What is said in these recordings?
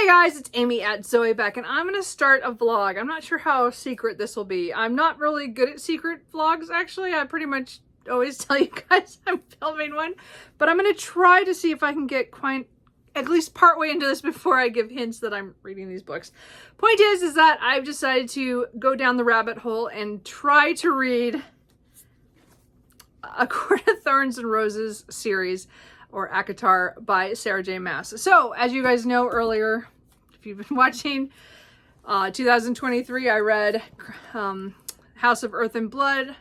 Hey guys, it's Amy at Zoe back, and I'm going to start a vlog. I'm not sure how secret this will be. I'm not really good at secret vlogs, actually. I pretty much always tell you guys I'm filming one, but I'm going to try to see if I can get quite at least partway into this before I give hints that I'm reading these books. Point is that I've decided to go down the rabbit hole and try to read A Court of Thorns and Roses series, or ACOTAR, by Sarah J. Maas. So, as you guys know earlier, if you've been watching, 2023, I read House of Earth and Blood,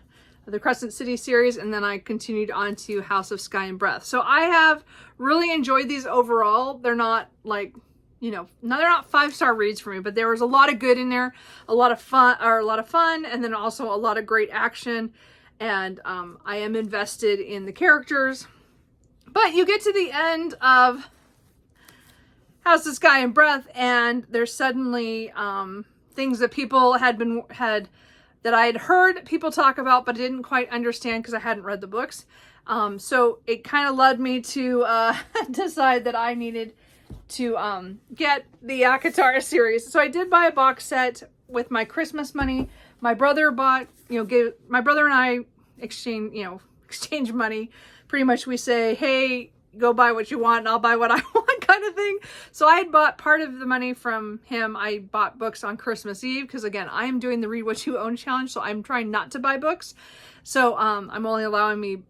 the Crescent City series, and then I continued on to House of Sky and Breath. So I have really enjoyed these overall. They're not like, they're not 5-star reads for me, but there was a lot of good in there, a lot of fun, and then also a lot of great action. And I am invested in the characters. But you get to the end of House of Sky and Breath, and there's suddenly things that people that I had heard people talk about, but didn't quite understand because I hadn't read the books. So it kind of led me to decide that I needed to get the ACOTAR series. So I did buy a box set with my Christmas money. My brother bought, my brother and I exchange money. Pretty much we say, hey, go buy what you want and I'll buy what I want, kind of thing. So I had bought part of the money from him. I bought books on Christmas Eve because, again, I am doing the Read What You Own challenge, so I'm trying not to buy books. So I'm only allowing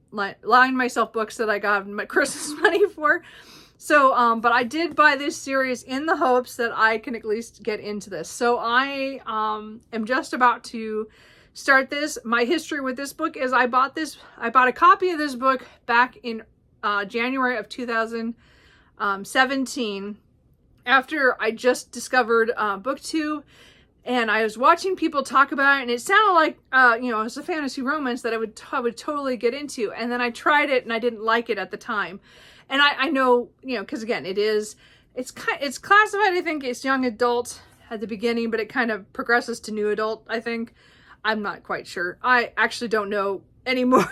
myself books that I got my Christmas money for. So, but I did buy this series in the hopes that I can at least get into this. So I am just about to start this. My history with this book is I bought a copy of this book back in January of 2017 after I just discovered BookTube, and I was watching people talk about it, and it sounded like it's a fantasy romance that I would totally get into. And then I tried it and I didn't like it at the time. And I know, because again, it's classified, I think it's young adult at the beginning, but it kind of progresses to new adult, I think. I'm not quite sure. I actually don't know anymore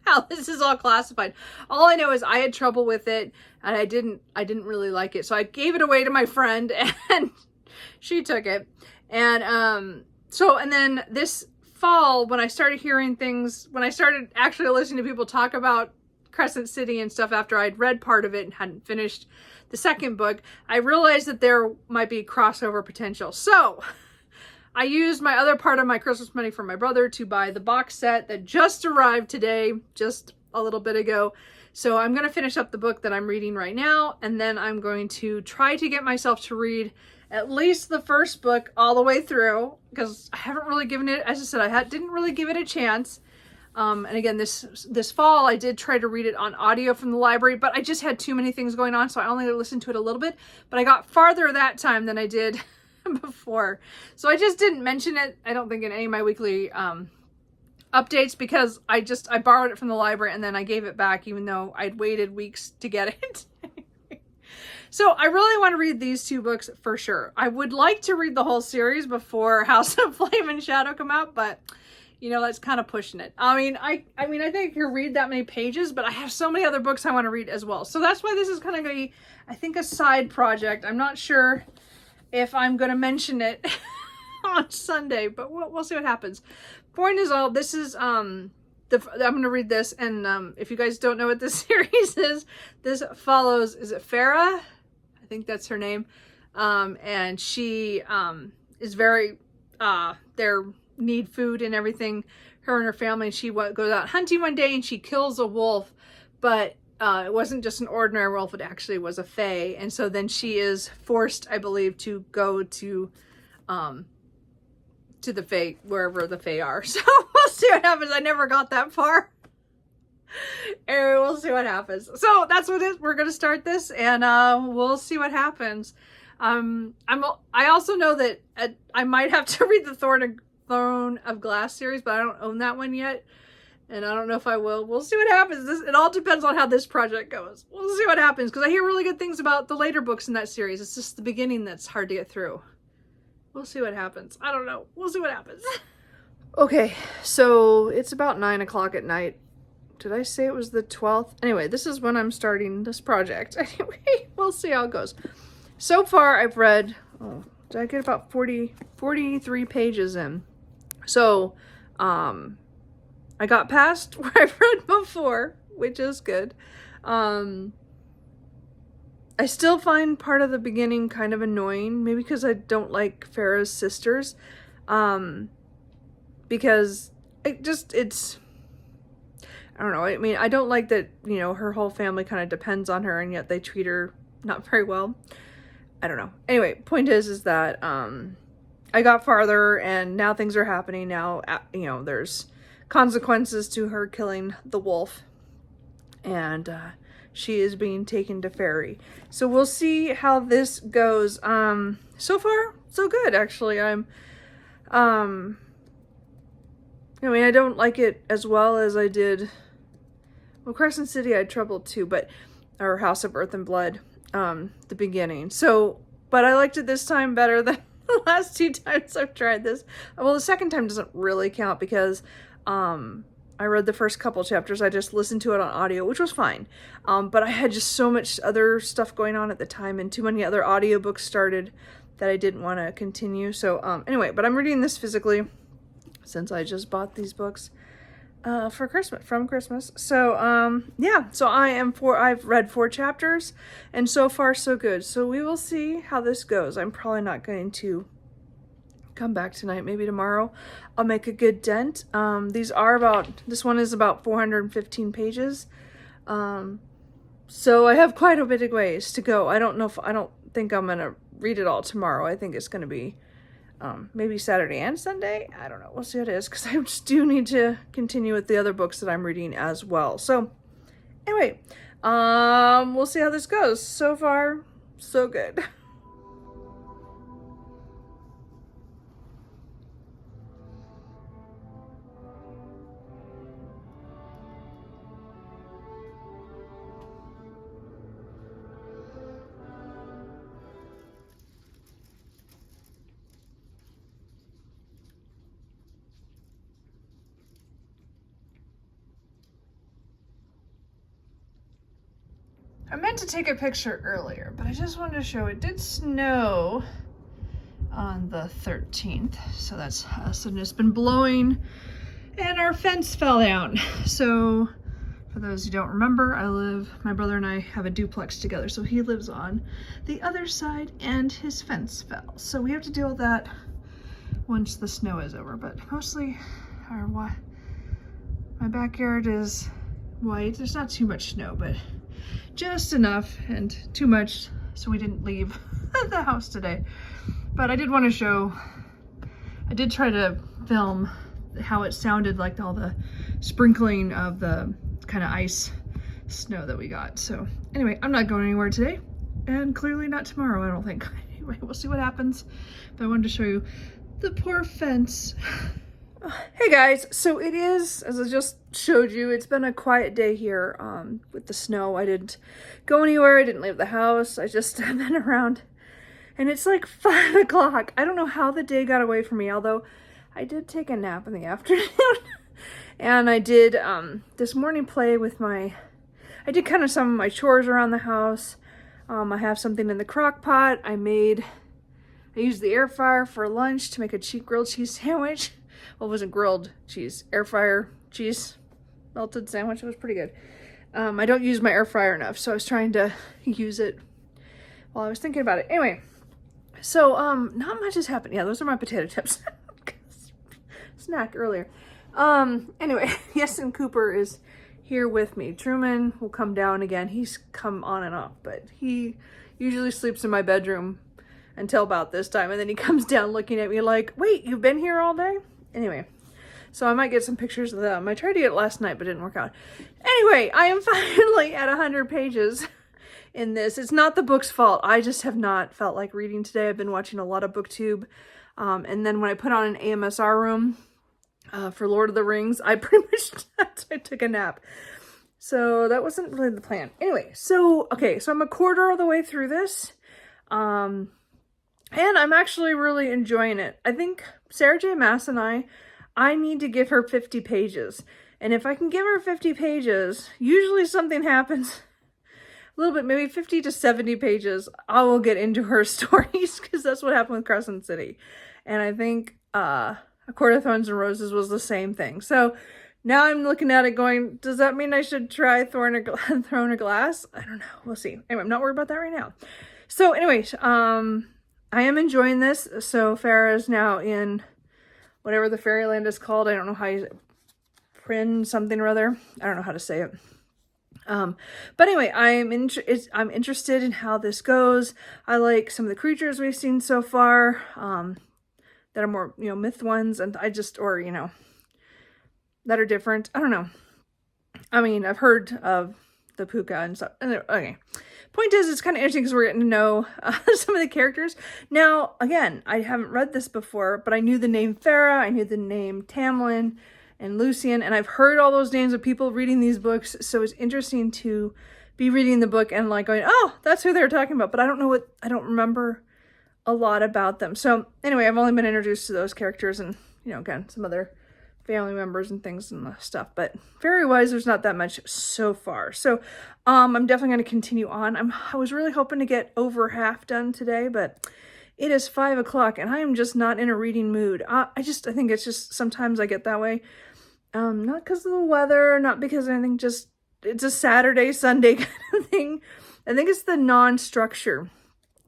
how this is all classified. All I know is I had trouble with it and I didn't really like it. So I gave it away to my friend and she took it. And and then this fall, when I started hearing things, when I started actually listening to people talk about Crescent City and stuff after I'd read part of it and hadn't finished the second book, I realized that there might be crossover potential. So I used my other part of my Christmas money for my brother to buy the box set that just arrived today, just a little bit ago. So I'm going to finish up the book that I'm reading right now, and then I'm going to try to get myself to read at least the first book all the way through, because I haven't really given it, as I said, didn't really give it a chance. And again, this fall, I did try to read it on audio from the library, but I just had too many things going on, so I only listened to it a little bit. But I got farther that time than I did before. So I just didn't mention it, I don't think, in any of my weekly updates, because I borrowed it from the library and then I gave it back, even though I'd waited weeks to get it. So I really want to read these two books for sure. I would like to read the whole series before House of Flame and Shadow come out, but that's kind of pushing it. I think I can read that many pages, but I have so many other books I want to read as well. So that's why this is kind of going to be, I think, a side project. I'm not sure if I'm going to mention it on Sunday, but we'll see what happens. Point is, this is, I'm going to read this, and if you guys don't know what this series is, this follows, is it Farah? I think that's her name. And she is very, they need food and everything, her and her family, and she goes out hunting one day and she kills a wolf, but it wasn't just an ordinary wolf, it actually was a fae. And so then she is forced, I believe, to go to the fae, wherever the fae are. So we'll see what happens. I never got that far. Anyway, we'll see what happens. So that's what it is. We're going to start this, and we'll see what happens. I also know that I might have to read the Throne of Glass series, but I don't own that one yet. And I don't know if I will. We'll see what happens. It all depends on how this project goes. We'll see what happens, because I hear really good things about the later books in that series. It's just the beginning that's hard to get through. We'll see what happens. I don't know. We'll see what happens. Okay, so it's about 9 o'clock at night. Did I say it was the 12th? Anyway, this is when I'm starting this project. Anyway, we'll see how it goes. So far I've read, oh, did I get about 43 pages in? So, I got past where I've read before, which is good. I still find part of the beginning kind of annoying, maybe because I don't like Farrah's sisters, because it's, I don't know, I mean, I don't like that, you know, her whole family kind of depends on her, and yet they treat her not very well. I don't know. Anyway, point is that, I got farther, and now things are happening. Now, you know, there's consequences to her killing the wolf, and she is being taken to Fairy. So we'll see how this goes. So far, so good, actually. I mean, I don't like it as well as I did, well, Crescent City I had trouble too, but, or House of Earth and Blood, the beginning. So, but I liked it this time better than the last 2 times I've tried this. Well, the second time doesn't really count because, I read the first couple chapters. I just listened to it on audio, which was fine. But I had just so much other stuff going on at the time, and too many other audiobooks started that I didn't want to continue. So, anyway, but I'm reading this physically since I just bought these books, for Christmas, from Christmas. So, yeah, so I've read 4 chapters, and so far so good. So we will see how this goes. I'm probably not going to come back tonight, maybe tomorrow. I'll make a good dent. This one is about 415 pages. So I have quite a bit of ways to go. I don't think I'm going to read it all tomorrow. I think it's going to be, maybe Saturday and Sunday. I don't know. We'll see what it is, because I just do need to continue with the other books that I'm reading as well. So anyway, we'll see how this goes. So far, so good. I meant to take a picture earlier, but I just wanted to show it did snow on the 13th. So that's us, and it's been blowing, and our fence fell down. So for those who don't remember, my brother and I have a duplex together. So he lives on the other side, and his fence fell. So we have to deal with that once the snow is over. But mostly my backyard is white. There's not too much snow, but just enough, and too much so we didn't leave the house today. But I did want to show, I did try to film how it sounded like all the sprinkling of the kind of ice snow that we got. So anyway, I'm not going anywhere today, and clearly not tomorrow, I don't think. Anyway, we'll see what happens. But I wanted to show you the poor fence. Hey guys, so it is, as I just showed you, it's been a quiet day here with the snow. I didn't go anywhere, I didn't leave the house, I just have been around. And it's like 5 o'clock. I don't know how the day got away from me, although I did take a nap in the afternoon. And I did this morning play with I did kind of some of my chores around the house. I have something in the crock pot. I used the air fryer for lunch to make a grilled cheese sandwich. Well, it wasn't grilled cheese, air fryer cheese melted sandwich. It was pretty good. I don't use my air fryer enough, so I was trying to use it while I was thinking about it. Anyway, so not much has happened. Yeah, those are my potato chips. Snack earlier. Anyway, yes, and Cooper is here with me. Truman will come down again. He's come on and off, but he usually sleeps in my bedroom until about this time, and then he comes down looking at me like, wait, you've been here all day? Anyway, so I might get some pictures of them. I tried to get it last night, but it didn't work out. Anyway, I am finally at 100 pages in this. It's not the book's fault. I just have not felt like reading today. I've been watching a lot of BookTube. And then when I put on an AMSR room for Lord of the Rings, I pretty much I took a nap. So that wasn't really the plan. Anyway, so, okay, so I'm a quarter of the way through this. And I'm actually really enjoying it. I think Sarah J. Maas and I need to give her 50 pages. And if I can give her 50 pages, usually something happens little bit, maybe 50 to 70 pages, I will get into her stories, because that's what happened with Crescent City. And I think A Court of Thorns and Roses was the same thing. So now I'm looking at it going, does that mean I should try Throne of Glass? I don't know. We'll see. Anyway, I'm not worried about that right now. So anyways, I am enjoying this. So Farah is now in whatever the fairyland is called. I don't know how you Prin something or other. I don't know how to say it. But anyway, I'm interested in how this goes. I like some of the creatures we've seen so far, that are more, myth ones, and that are different. I don't know. I mean, I've heard of the puka and stuff. Okay. Point is, it's kind of interesting because we're getting to know some of the characters. Now, again, I haven't read this before, but I knew the name Farah, I knew the name Tamlin and Lucian, and I've heard all those names of people reading these books, so it's interesting to be reading the book and like going, oh, that's who they're talking about, but I don't remember a lot about them. So anyway, I've only been introduced to those characters and, again, some other family members and things and stuff, but fairy-wise, there's not that much so far. So I'm definitely going to continue on. I was really hoping to get over half done today, but it is 5 o'clock and I am just not in a reading mood. I think it's just sometimes I get that way. Not because of the weather, not because I think just it's a Saturday, Sunday kind of thing. I think it's the non-structure.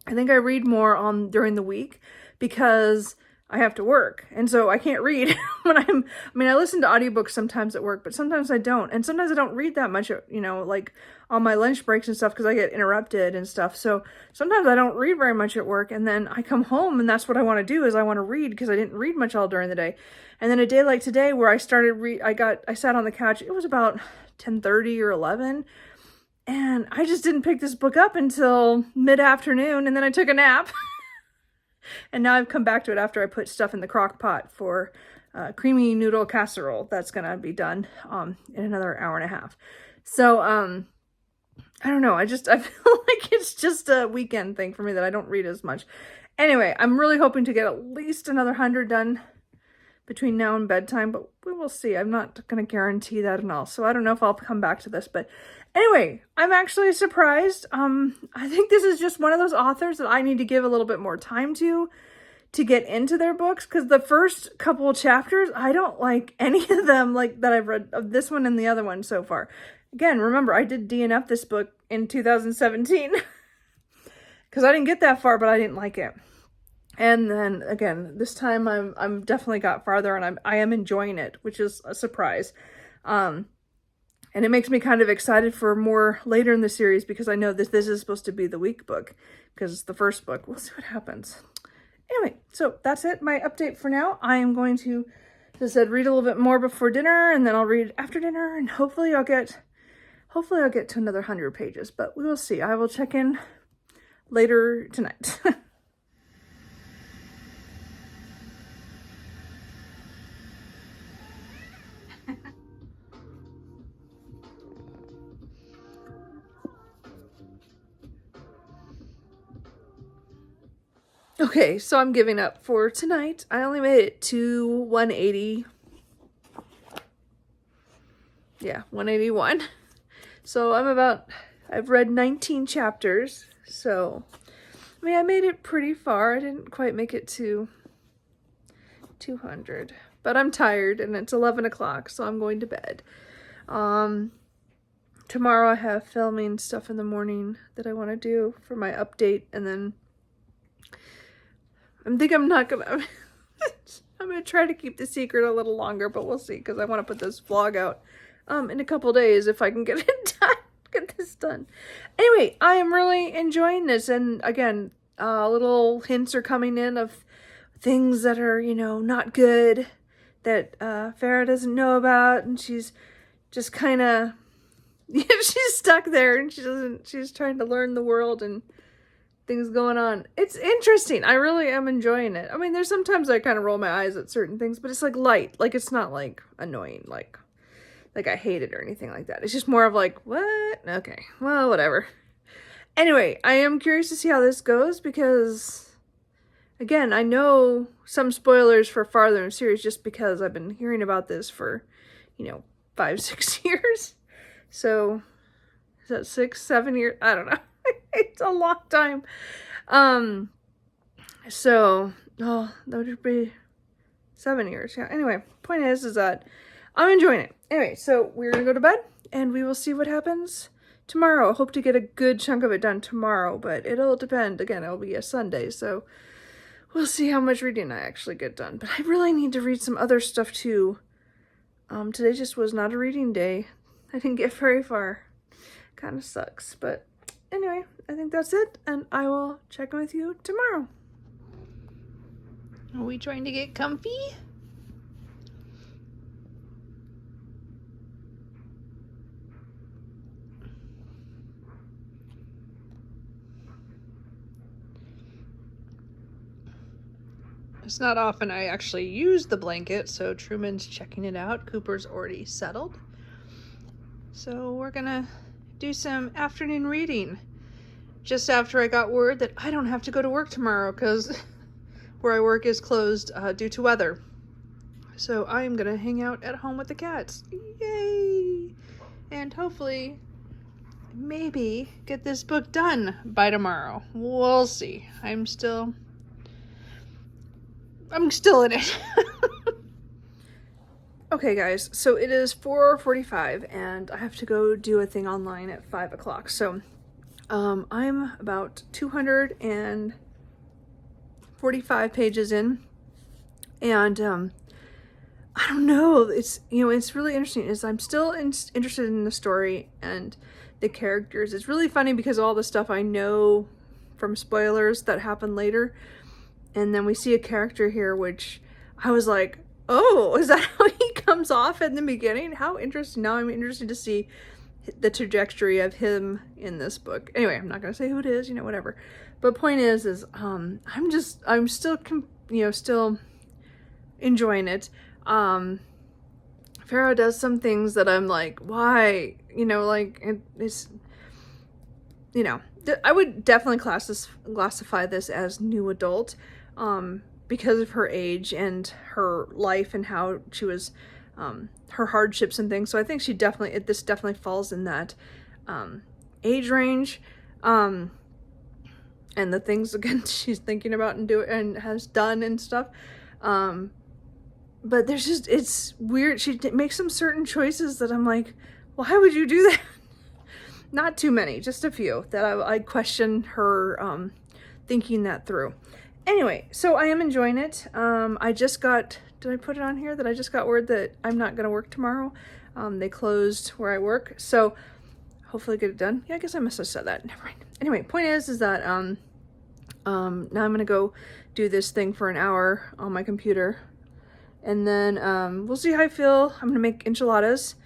I think I read more during the week because I have to work. And so I can't read when I listen to audiobooks sometimes at work, but sometimes I don't. And sometimes I don't read that much, like on my lunch breaks and stuff because I get interrupted and stuff. So sometimes I don't read very much at work. And then I come home and that's what I want to do is I want to read because I didn't read much all during the day. And then a day like today where I sat on the couch, it was about 10:30 or 11. And I just didn't pick this book up until mid-afternoon. And then I took a nap. And now I've come back to it after I put stuff in the crock pot for creamy noodle casserole. That's going to be done in another hour and a half. So, I don't know. I feel like it's just a weekend thing for me that I don't read as much. Anyway, I'm really hoping to get at least another 100 done between now and bedtime, but we will see. I'm not going to guarantee that and all. So I don't know if I'll come back to this, but anyway, I'm actually surprised. I think this is just one of those authors that I need to give a little bit more time to get into their books, because the first couple of chapters, I don't like any of them like that I've read of this one and the other one so far. Again, remember, I did DNF this book in 2017 because I didn't get that far, but I didn't like it. And then again, this time I'm definitely got farther and I am enjoying it, which is a surprise. And it makes me kind of excited for more later in the series because I know this is supposed to be the week book because it's the first book. We'll see what happens. Anyway, so that's it. My update for now. I am going to, as I said, read a little bit more before dinner and then I'll read after dinner and hopefully I'll get to another 100 pages, but we will see. I will check in later tonight. Okay, so I'm giving up for tonight. I only made it to 180. Yeah, 181. So I've read 19 chapters. So, I made it pretty far. I didn't quite make it to 200. But I'm tired and it's 11 o'clock, so I'm going to bed. Tomorrow I have filming stuff in the morning that I want to do for my update, and then I'm gonna try to keep the secret a little longer, but we'll see, because I want to put this vlog out in a couple days if I can get it done, get this done. Anyway, I am really enjoying this, and again, little hints are coming in of things that are, not good that Farah doesn't know about, and she's just kind of, she's stuck there, and she's trying to learn the world and things going on. It's interesting. I really am enjoying it. There's sometimes I kind of roll my eyes at certain things, but it's like light. Like, it's not like annoying, like I hate it or anything like that. It's just more of like, what? Okay, well, whatever. Anyway, I am curious to see how this goes because, again, I know some spoilers for farther in the series just because I've been hearing about this for, 5-6 years. So Is that 6, 7 years? I don't know. It's a long time. So, oh, that would be 7 years. Yeah. Anyway, point is that I'm enjoying it. Anyway, so we're going to go to bed and we will see what happens tomorrow. I hope to get a good chunk of it done tomorrow, but it'll depend. Again, it'll be a Sunday, so we'll see how much reading I actually get done. But I really need to read some other stuff too. Today just was not a reading day. I didn't get very far. Kind of sucks, but anyway, I think that's it, and I will check in with you tomorrow. Are we trying to get comfy? It's not often I actually use the blanket, so Truman's checking it out. Cooper's already settled. So we're gonna do some afternoon reading just after I got word that I don't have to go to work tomorrow because where I work is closed due to weather. So I'm gonna hang out at home with the cats. Yay! And hopefully maybe get this book done by tomorrow. We'll see. I'm still in it. Okay guys, so it is 4:45 and I have to go do a thing online at 5 o'clock. So I'm about 245 pages in, and I don't know, it's, you know, it's really interesting. I'm still interested in the story and the characters. It's really funny because of all the stuff I know from spoilers that happen later. And then we see a character here, which I was like, oh, is that how he comes off in the beginning? How interesting. Now I'm interested to see the trajectory of him in this book. Anyway, I'm not going to say who it is, you know, whatever. But point is I'm still, you know, still enjoying it. Farrah does some things that I'm like, why? You know, like, it's, you know, I would definitely classify this as new adult. Because of her age and her life and how she was, her hardships and things. So I think this definitely falls in that age range. And the things, again, she's thinking about and has done and stuff. But there's just, it's weird. She makes some certain choices that I'm like, why would you do that? Not too many, just a few that I question her thinking that through. Anyway, so I am enjoying it. I just got, did I put it on here that I just got word that I'm not going to work tomorrow? They closed where I work, so hopefully get it done. Yeah, I guess I must have said that. Never mind. Anyway, point is that now I'm going to go do this thing for an hour on my computer, and then we'll see how I feel. I'm going to make enchiladas,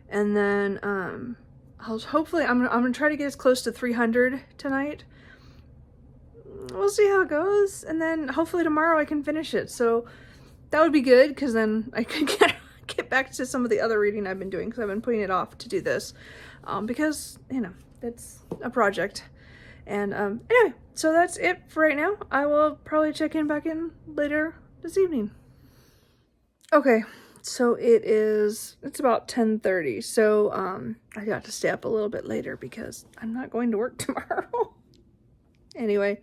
and then I'm going to try to get as close to 300 tonight. We'll see how it goes, and then hopefully tomorrow I can finish it. So that would be good, because then I could get back to some of the other reading I've been doing, because I've been putting it off to do this, because, you know, it's a project. And anyway, so that's it for right now. I will probably check back in later this evening. Okay, so it's about 10:30, so I got to stay up a little bit later because I'm not going to work tomorrow. Anyway,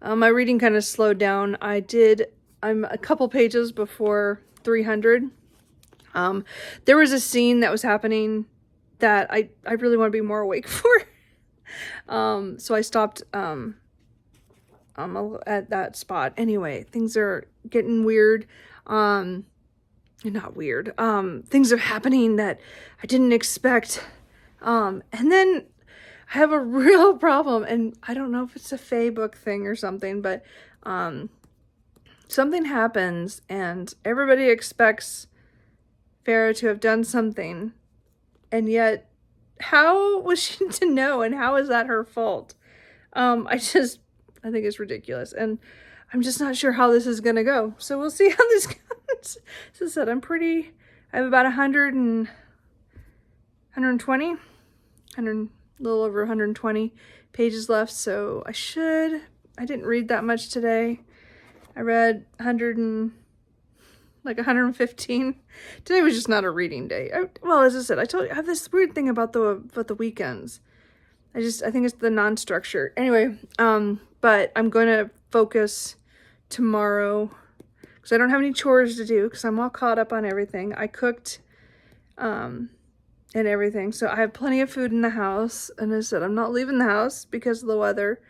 my reading kind of slowed down. I'm a couple pages before 300. There was a scene that was happening that I really want to be more awake for. So I stopped at that spot. Anyway, things are getting weird. Not weird. Things are happening that I didn't expect. And then I have a real problem, and I don't know if it's a Fae book thing or something, but something happens and everybody expects Farrah to have done something, and yet how was she to know, and how is that her fault? I think it's ridiculous, and I'm just not sure how this is gonna go. So we'll see how this goes. As I said, I have about 120, a little over 120 pages left, so I didn't read that much today. I read 115. Today was just not a reading day. Well, as I said, I have this weird thing about the weekends. I think it's the non-structure. Anyway, but I'm going to focus tomorrow because I don't have any chores to do because I'm all caught up on everything. I cooked, and everything. So I have plenty of food in the house. And I said, I'm not leaving the house because of the weather.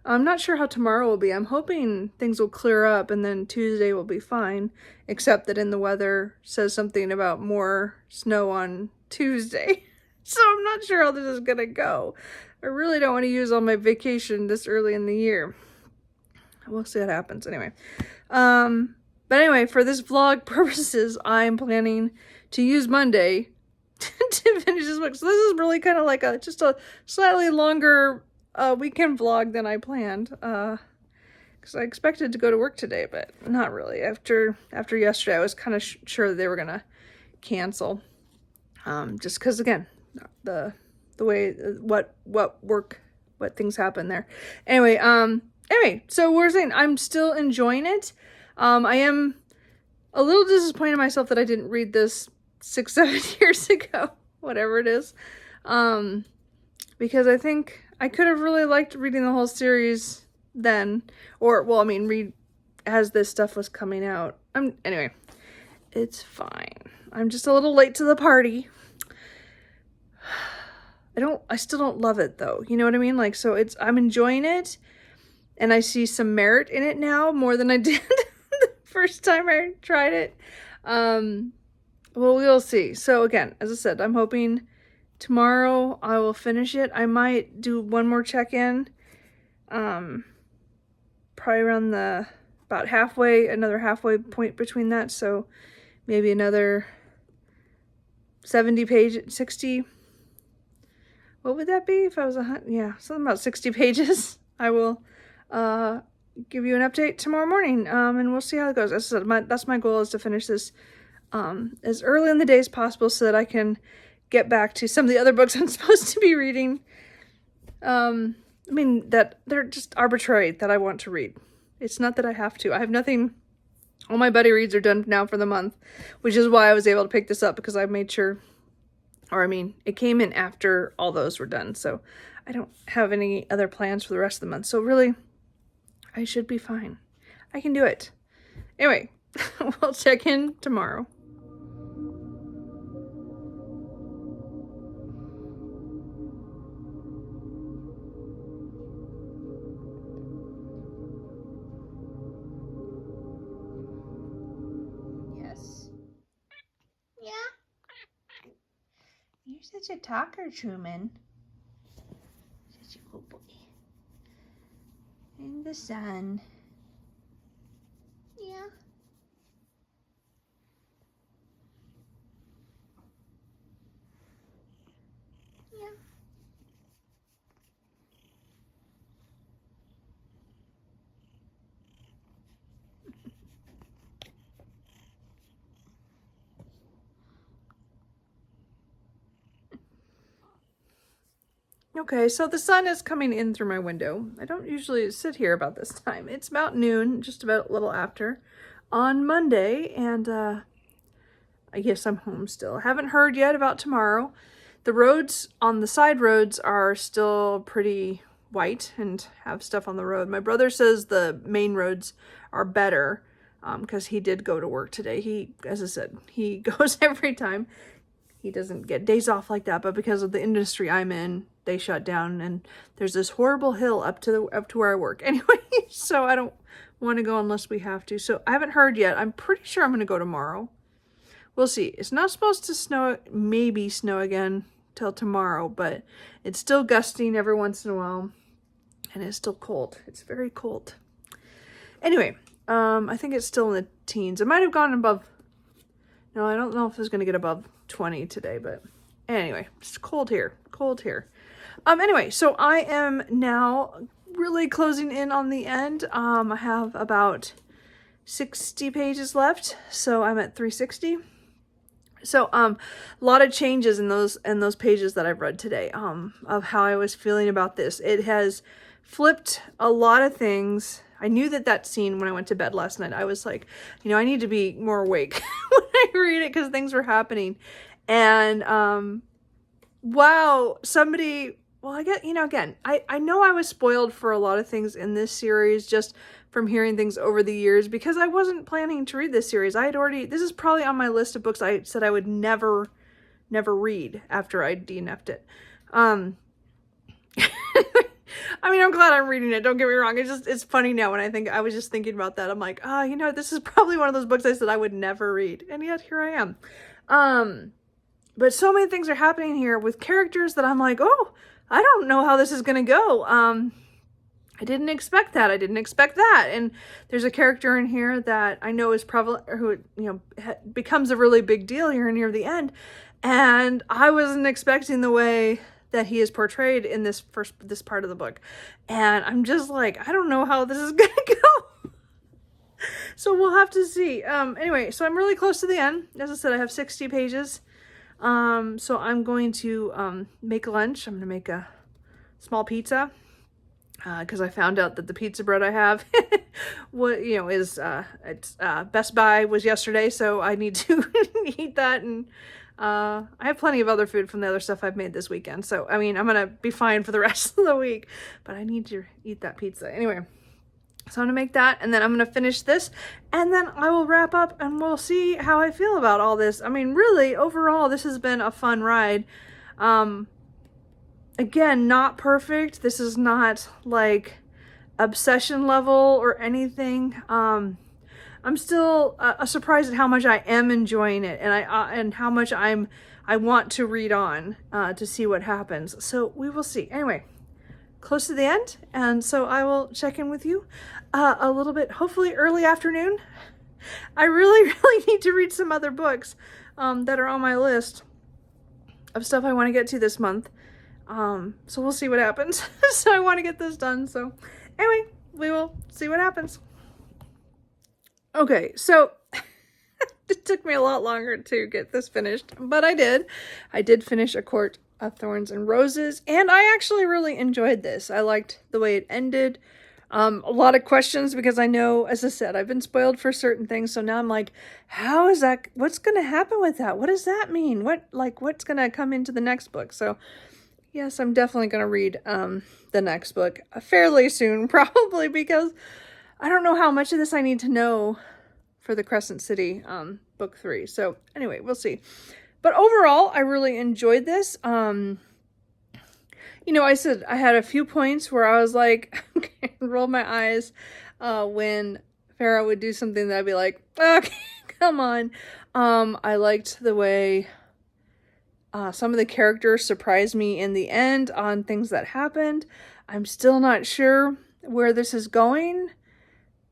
I'm not sure how tomorrow will be. I'm hoping things will clear up and then Tuesday will be fine, except that in the weather says something about more snow on Tuesday. So I'm not sure how this is going to go. I really don't want to use all my vacation this early in the year. We'll see what happens anyway. But anyway, for this vlog purposes, I'm planning to use Monday to finish this book. So this is really kind of like just a slightly longer weekend vlog than I planned. Because I expected to go to work today, but not really. After yesterday, I was kind of sure that they were gonna cancel. Just because again, the way what things happen there. Anyway, so we're saying I'm still enjoying it. I am a little disappointed in myself that I didn't read this 6-7 years ago, whatever it is, because I think I could have really liked reading the whole series then, or well, I mean, read as this stuff was coming out. Anyway, it's fine. I'm just a little late to the party. I still don't love it though. You know what I mean? Like, so I'm enjoying it, and I see some merit in it now more than I did the first time I tried it. Well, we'll see. So again, as I said, I'm hoping tomorrow I will finish it. I might do one more check-in, probably around about another halfway point between that. So maybe another 60. What would that be if I was something about 60 pages. I will give you an update tomorrow morning, and we'll see how it goes. As I said, that's my goal, is to finish this as early in the day as possible so that I can get back to some of the other books I'm supposed to be reading. I mean, that they're just arbitrary that I want to read. It's not that I have to. I have nothing. All my buddy reads are done now for the month, which is why I was able to pick this up, because I made sure, it came in after all those were done. So I don't have any other plans for the rest of the month. So really, I should be fine. I can do it. Anyway, we'll check in tomorrow. Yes. Yeah. You're such a talker, Truman. Such a good boy. In the sun. Yeah. Yeah. Okay, so the sun is coming in through my window. I don't usually sit here about this time. It's about noon, just about a little after, on Monday, and I guess I'm home still. Haven't heard yet about tomorrow. The roads on the side roads are still pretty white and have stuff on the road. My brother says the main roads are better because he did go to work today. As I said, he goes every time. He doesn't get days off like that, but because of the industry I'm in, they shut down, and there's this horrible hill up to where I work. Anyway, so I don't want to go unless we have to. So I haven't heard yet. I'm pretty sure I'm going to go tomorrow. We'll see. It's not supposed to snow, maybe snow again till tomorrow, but it's still gusting every once in a while, and it's still cold. It's very cold. Anyway, I think it's still in the teens. It might have gone above. No, I don't know if it's going to get above 20 today, but anyway, it's cold here. Cold here. Anyway, so I am now really closing in on the end. I have about 60 pages left, so I'm at 360. So a lot of changes in those pages that I've read today, of how I was feeling about this. It has flipped a lot of things. I knew that scene when I went to bed last night, I was like, I need to be more awake when I read it because things were happening. And wow, somebody well, I get, again, I know I was spoiled for a lot of things in this series just from hearing things over the years because I wasn't planning to read this series. This is probably on my list of books I said I would never read after I DNF'd it. I mean, I'm glad I'm reading it. Don't get me wrong. It's funny now when I was just thinking about that. I'm like, this is probably one of those books I said I would never read. And yet here I am. But so many things are happening here with characters that I'm like, oh, I don't know how this is going to go. I didn't expect that. I didn't expect that. And there's a character in here that I know is prevalent, or who, becomes a really big deal here near the end. And I wasn't expecting the way that he is portrayed in this part of the book. And I'm just like, I don't know how this is going to go. So we'll have to see. Anyway, so I'm really close to the end. As I said, I have 60 pages. So I'm going to make lunch. I'm going to make a small pizza. Because I found out that the pizza bread I have, Best Buy was yesterday, so I need to eat that, and I have plenty of other food from the other stuff I've made this weekend. So I mean, I'm gonna be fine for the rest of the week, but I need to eat that pizza anyway. So I'm gonna make that, and then I'm gonna finish this, and then I will wrap up, and we'll see how I feel about all this. I mean, really, overall, this has been a fun ride. Again, not perfect. This is not like obsession level or anything. I'm still surprised at how much I am enjoying it, and and how much I want to read on to see what happens. So we will see. Anyway, close to the end, and so I will check in with you a little bit, hopefully early afternoon. I really need to read some other books that are on my list of stuff I want to get to this month. So we'll see what happens. So I want to get this done. So anyway, we will see what happens. Okay, so it took me a lot longer to get this finished, but I did. I did finish A Court of Thorns and Roses, and I actually really enjoyed this. I liked the way it ended. A lot of questions because I know, as I said, I've been spoiled for certain things. So now I'm like, how is that? What's going to happen with that? What does that mean? What's going to come into the next book? So yes, I'm definitely going to read the next book fairly soon, probably, because I don't know how much of this I need to know for the Crescent City book 3. So anyway, we'll see. But overall, I really enjoyed this. I said I had a few points where I was like, okay, roll my eyes when Farrah would do something that I'd be like, okay, come on. I liked the way some of the characters surprised me in the end on things that happened. I'm still not sure where this is going.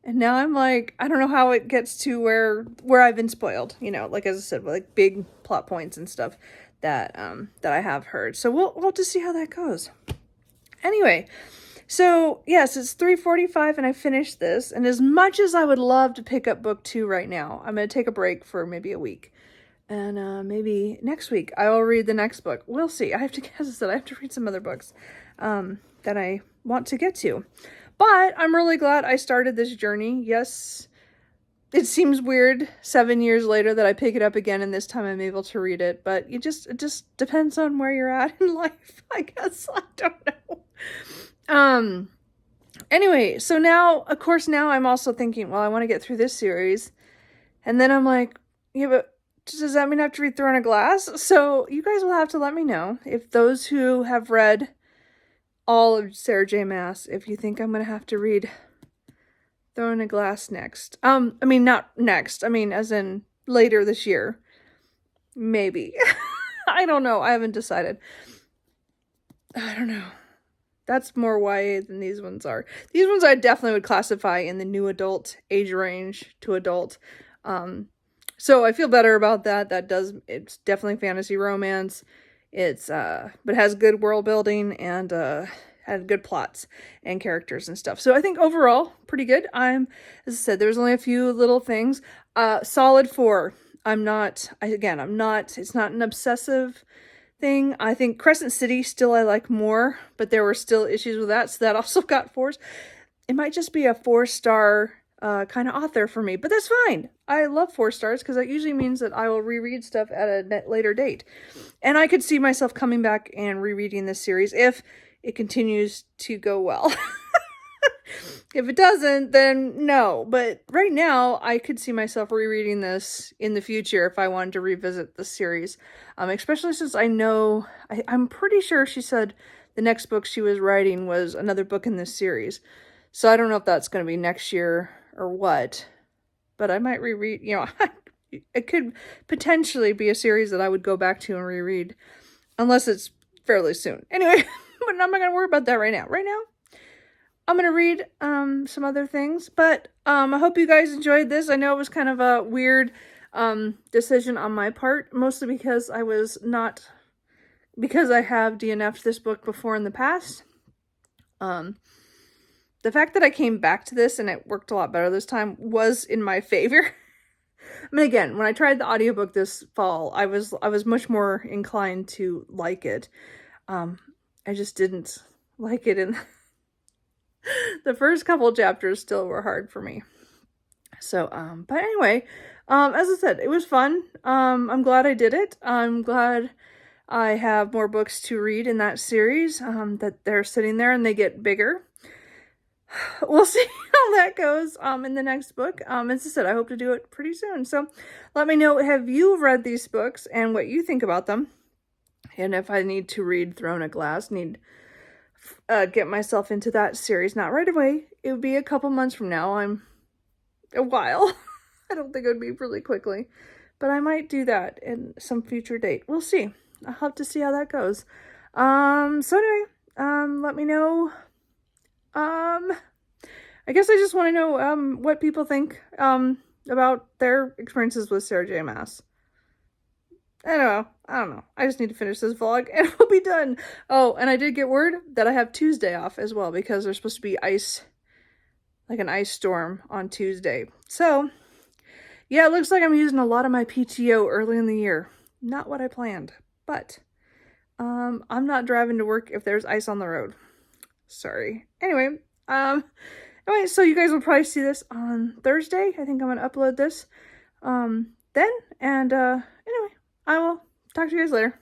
And now I'm like, I don't know how it gets to where I've been spoiled. Like as I said, like big plot points and stuff that I have heard. So we'll have to see how that goes. Anyway, so yes, it's 3:45 and I finished this. And as much as I would love to pick up book 2 right now, I'm going to take a break for maybe a week. And maybe next week I will read the next book. We'll see. I have to read some other books that I want to get to. But I'm really glad I started this journey. Yes, it seems weird 7 years later that I pick it up again and this time I'm able to read it. But it just depends on where you're at in life, I guess. I don't know. Anyway, so now, of course, now I'm also thinking, well, I want to get through this series. And then I'm like, yeah, but does that mean I have to read Thrown a Glass? So you guys will have to let me know if those who have read all of Sarah J. Maas, if you think I'm going to have to read Thrown a Glass next. Not next. As in later this year. Maybe. I don't know. I haven't decided. I don't know. That's more YA than these ones are. These ones I definitely would classify in the new adult age range to adult. So I feel better about that. It's definitely fantasy romance. It's, but has good world building and, has good plots and characters and stuff. So I think overall, pretty good. As I said, there's only a few little things. Solid 4. it's not an obsessive thing. I think Crescent City still I like more, but there were still issues with that. So that also got 4s. It might just be a 4-star kind of author for me, but that's fine. I love 4 stars because that usually means that I will reread stuff at a later date. And I could see myself coming back and rereading this series if it continues to go well. If it doesn't, then no. But right now, I could see myself rereading this in the future if I wanted to revisit the series. Especially since I know, I'm pretty sure she said the next book she was writing was another book in this series. So I don't know if that's going to be next year or what. But I might reread, you know, it could potentially be a series that I would go back to and reread. Unless it's fairly soon. Anyway, but I'm not going to worry about that right now. Right now, I'm going to read some other things, but I hope you guys enjoyed this. I know it was kind of a weird decision on my part, mostly because I have DNF'd this book before in the past. The fact that I came back to this and it worked a lot better this time was in my favor. I mean, again, when I tried the audiobook this fall, I was much more inclined to like it. I just didn't like it in the first couple chapters still were hard for me. So, but anyway, as I said, it was fun. I'm glad I did it. I'm glad I have more books to read in that series, that they're sitting there and they get bigger. We'll see how that goes, in the next book. As I said, I hope to do it pretty soon. So let me know, have you read these books and what you think about them? And if I need to read Throne of Glass, get myself into that series. Not right away. It would be a couple months from now. I'm a while. I don't think it would be really quickly. But I might do that in some future date. We'll see. I'll have to see how that goes. So anyway, let me know. I guess I just want to know what people think about their experiences with Sarah J. Maas. I don't know. I just need to finish this vlog and we'll be done. Oh, and I did get word that I have Tuesday off as well because there's supposed to be ice, like an ice storm on Tuesday. So, yeah, it looks like I'm using a lot of my PTO early in the year. Not what I planned, but I'm not driving to work if there's ice on the road. Sorry. Anyway, so you guys will probably see this on Thursday. I think I'm going to upload this then. And anyway, I will talk to you guys later.